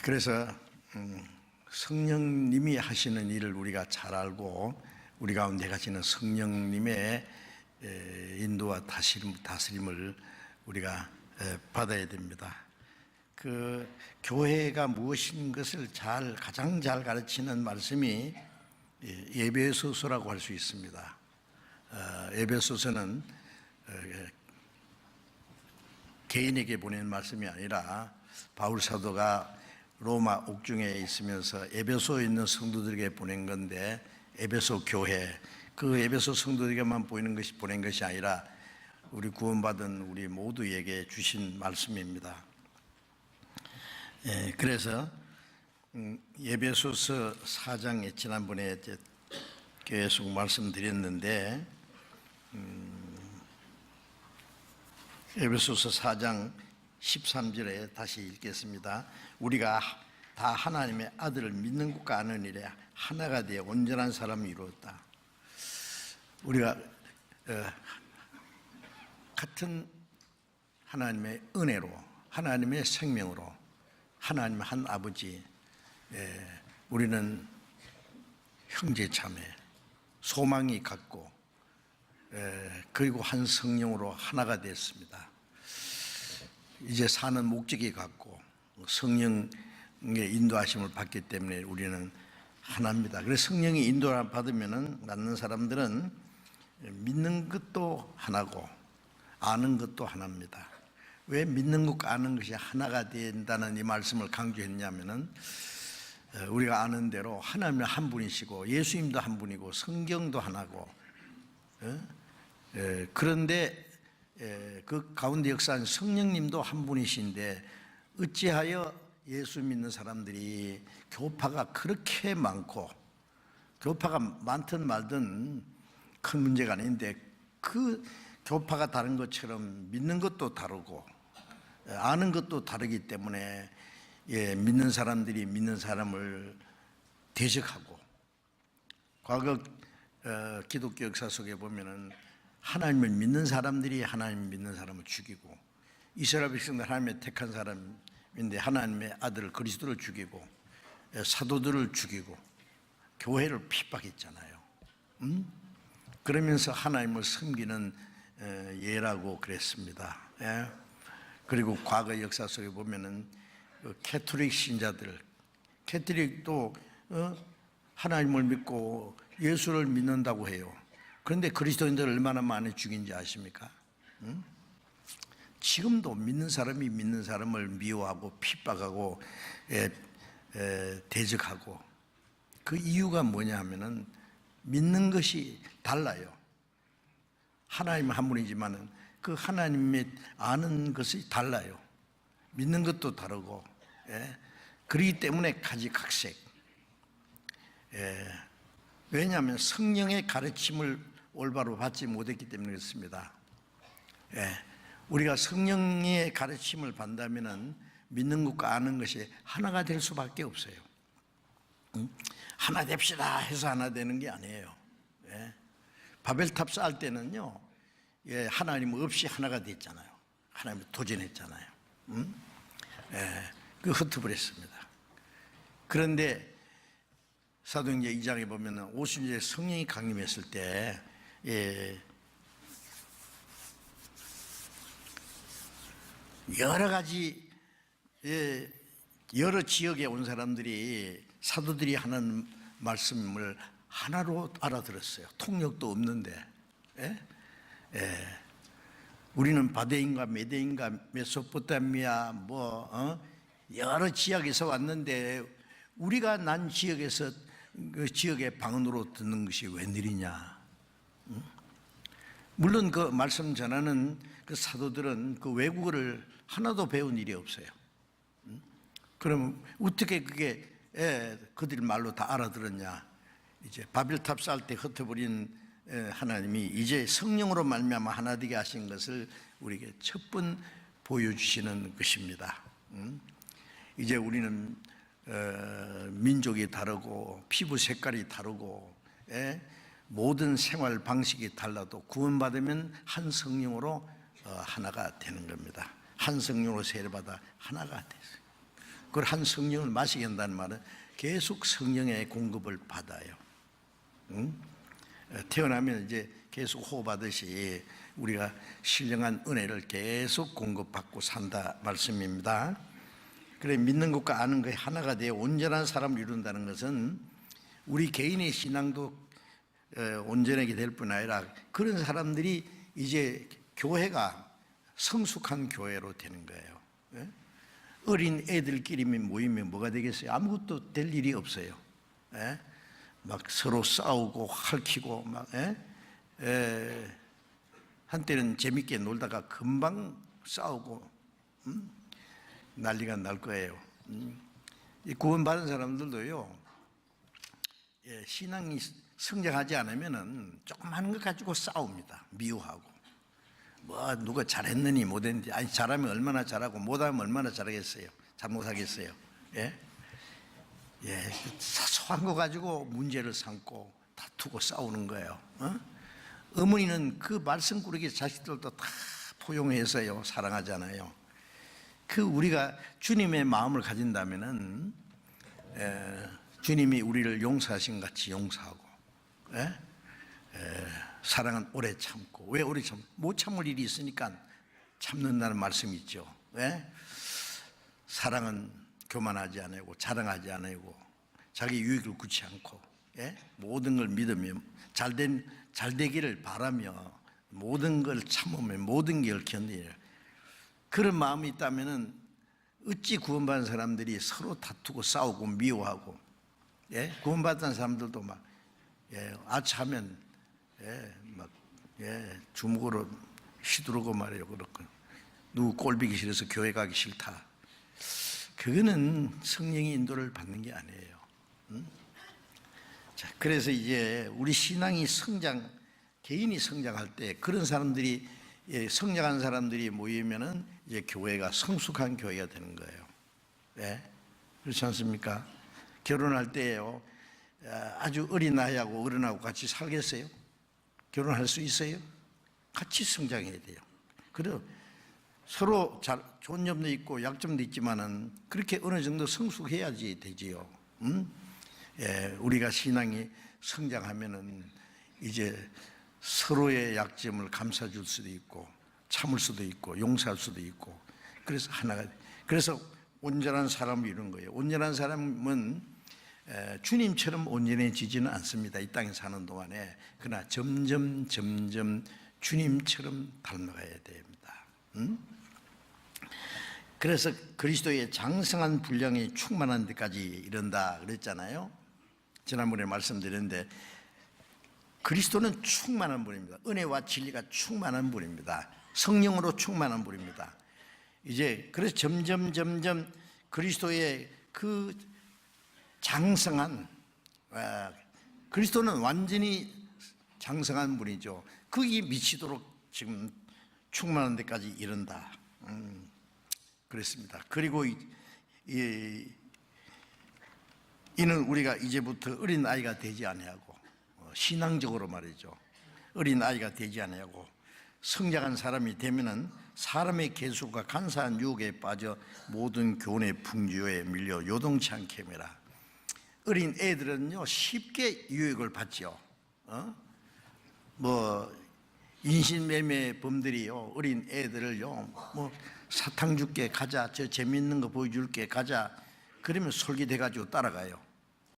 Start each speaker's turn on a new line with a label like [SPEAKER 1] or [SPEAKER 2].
[SPEAKER 1] 그래서 성령님이 하시는 일을 우리가 잘 알고 우리 가운데 가시는 성령님의 인도와 다스림을 우리가 받아야 됩니다. 그 교회가 무엇인 것을 가장 잘 가르치는 말씀이 에베소서라고 할 수 있습니다. 에베소서는 개인에게 보낸 말씀이 아니라 바울 사도가 로마 옥중에 있으면서 에베소에 있는 성도들에게 보낸 건데, 에베소 교회, 그 에베소 성도들에게만 보낸 것이 아니라 우리 구원받은 우리 모두에게 주신 말씀입니다. 그래서 에베소서 4장에 지난번에 계속 말씀드렸는데, 에베소서 4장 13절에 다시 읽겠습니다. 우리가 다 하나님의 아들을 믿는 것과 아는 일에 하나가 되어 온전한 사람을 이루었다. 우리가 같은 하나님의 은혜로, 하나님의 생명으로, 하나님의 한 아버지, 우리는 형제 자매, 소망이 같고, 그리고 한 성령으로 하나가 됐습니다. 이제 사는 목적이 같고 성령의 인도하심을 받기 때문에 우리는 하나입니다. 그래서 성령의 인도를 받으면 낳는 사람들은 믿는 것도 하나고 아는 것도 하나입니다. 왜 믿는 것과 아는 것이 하나가 된다는 이 말씀을 강조했냐면은, 우리가 아는 대로 하나님은 한 분이시고 예수님도 한 분이고 성경도 하나고, 그런데 그 가운데 역사하는 성령님도 한 분이신데 어찌하여 예수 믿는 사람들이 교파가 그렇게 많고, 교파가 많든 말든 큰 문제가 아닌데 그 교파가 다른 것처럼 믿는 것도 다르고 아는 것도 다르기 때문에 믿는 사람들이 믿는 사람을 대적하고, 과거 기독교 역사 속에 보면은 하나님을 믿는 사람들이 하나님 믿는 사람을 죽이고, 이스라엘 백성들 하나님의 택한 사람인데 하나님의 아들 그리스도를 죽이고, 사도들을 죽이고 교회를 핍박했잖아요. 그러면서 하나님을 섬기는 예라고 그랬습니다. 그리고 과거 역사 속에 보면은 캐톨릭 신자들, 캐톨릭도 하나님을 믿고 예수를 믿는다고 해요. 그런데 그리스도인들 얼마나 많이 죽인지 아십니까? 지금도 믿는 사람이 믿는 사람을 미워하고 핍박하고 대적하고, 그 이유가 뭐냐 하면은 믿는 것이 달라요. 하나님은 한 분이지만은 그 하나님의 아는 것이 달라요. 믿는 것도 다르고, 그렇기 때문에 가지각색. 왜냐하면 성령의 가르침을 올바로 받지 못했기 때문에 그렇습니다. 우리가 성령의 가르침을 받다면은 믿는 것과 아는 것이 하나가 될 수밖에 없어요. 하나 됩시다 해서 하나 되는 게 아니에요. 바벨탑 쌓을 때는요, 하나님 없이 하나가 됐잖아요. 하나님을 도전했잖아요. 그 흩어버렸습니다. 그런데 사도행전 2장에 보면 오순절에 성령이 강림했을 때, 여러 가지, 여러 지역에 온 사람들이 사도들이 하는 말씀을 하나로 알아들었어요. 통역도 없는데. 우리는 바데인가 메데인가 메소포타미아 여러 지역에서 왔는데 우리가 난 지역에서 그 지역의 방언으로 듣는 것이 웬일이냐. 물론 그 말씀 전하는 그 사도들은 그 외국어를 하나도 배운 일이 없어요. 그럼 어떻게 그게 그들 말로 다 알아들었냐. 이제 바벨탑 쌓을 때 흩어버린 하나님이 이제 성령으로 말미암아 하나 되게 하신 것을 우리에게 첫 번 보여주시는 것입니다. 이제 우리는 민족이 다르고 피부 색깔이 다르고 모든 생활 방식이 달라도 구원받으면 한 성령으로 하나가 되는 겁니다. 한 성령으로 세례받아 하나가 됐어요. 그걸 한 성령을 마시게 한다는 말은 계속 성령의 공급을 받아요. 응? 태어나면 이제 계속 호흡하듯이 우리가 신령한 은혜를 계속 공급받고 산다 말씀입니다. 그래, 믿는 것과 아는 것이 하나가 되어 온전한 사람을 이룬다는 것은 우리 개인의 신앙도 온전하게 될 뿐 아니라 그런 사람들이 이제 교회가 성숙한 교회로 되는 거예요. 어린 애들끼리 모이면 뭐가 되겠어요? 아무것도 될 일이 없어요. 막 서로 싸우고 핥히고 막 한때는 재밌게 놀다가 금방 싸우고 난리가 날 거예요. 이 구원받은 사람들도요, 신앙이 성장하지 않으면은 조금 하는 것 가지고 싸웁니다. 미워하고 뭐 누가 잘했느니 못했는지, 아니 잘하면 얼마나 잘하고 못하면 얼마나 잘하겠어요. 잘못하겠어요. 사소한 거 가지고 문제를 삼고 다투고 싸우는 거예요. 어머니는 그 말썽꾸러기 자식들도 다 포용해서요 사랑하잖아요. 그 우리가 주님의 마음을 가진다면은 주님이 우리를 용서하신 같이 용서하고, 사랑은 오래 참고. 왜 오래 참? 못 참을 일이 있으니까 참는다는 말씀이 있죠. 사랑은 교만하지 않고 자랑하지 않고 자기 유익을 구치 않고, 모든 걸 믿으며 잘 되기를 바라며 모든 걸 참으며 모든 걸 견디는 그런 마음이 있다면은 어찌 구원받은 사람들이 서로 다투고 싸우고 미워하고, 구원받은 사람들도 막 아차하면 주먹으로 휘두르고 말이에요. 그렇고 누구 꼴보기 싫어서 교회 가기 싫다. 그거는 성령의 인도를 받는 게 아니에요. 자, 그래서 이제 우리 신앙이 개인이 성장할 때 그런 사람들이, 성장한 사람들이 모이면은 이제 교회가 성숙한 교회가 되는 거예요. 그렇지 않습니까? 결혼할 때요, 아주 어린 아이하고 어른하고 같이 살겠어요? 결혼할 수 있어요? 같이 성장해야 돼요. 그리고 서로 좋은 점도 있고 약점도 있지만은 그렇게 어느 정도 성숙해야지 되지요. 우리가 신앙이 성장하면은 이제 서로의 약점을 감싸줄 수도 있고 참을 수도 있고 용서할 수도 있고, 그래서 그래서 온전한 사람을 이루는 거예요. 온전한 사람은 주님처럼 온전해지지는 않습니다. 이 땅에 사는 동안에. 그러나 점점 주님처럼 닮아가야 됩니다. 그래서 그리스도의 장성한 분량이 충만한 데까지 이른다 그랬잖아요. 지난번에 말씀드렸는데 그리스도는 충만한 분입니다. 은혜와 진리가 충만한 분입니다. 성령으로 충만한 분입니다. 이제 그래서 점점 그리스도의 그 장성한, 그리스도는 완전히 장성한 분이죠. 거기 미치도록 지금 충만한 데까지 이른다. 그랬습니다. 그리고 이는 우리가 이제부터 어린 아이가 되지 아니하고, 신앙적으로 말이죠, 어린 아이가 되지 아니하고 성장한 사람이 되면은 사람의 계수가 간사한 유혹에 빠져 모든 교훈의 풍조에 밀려 요동치 않게 해라. 어린 애들은요 쉽게 유혹을 받죠. 뭐 인신매매 범들이요 어린 애들을요 뭐 사탕 줄게 가자, 저 재밌는 거 보여줄게 가자, 그러면 솔깃해 가지고 따라가요.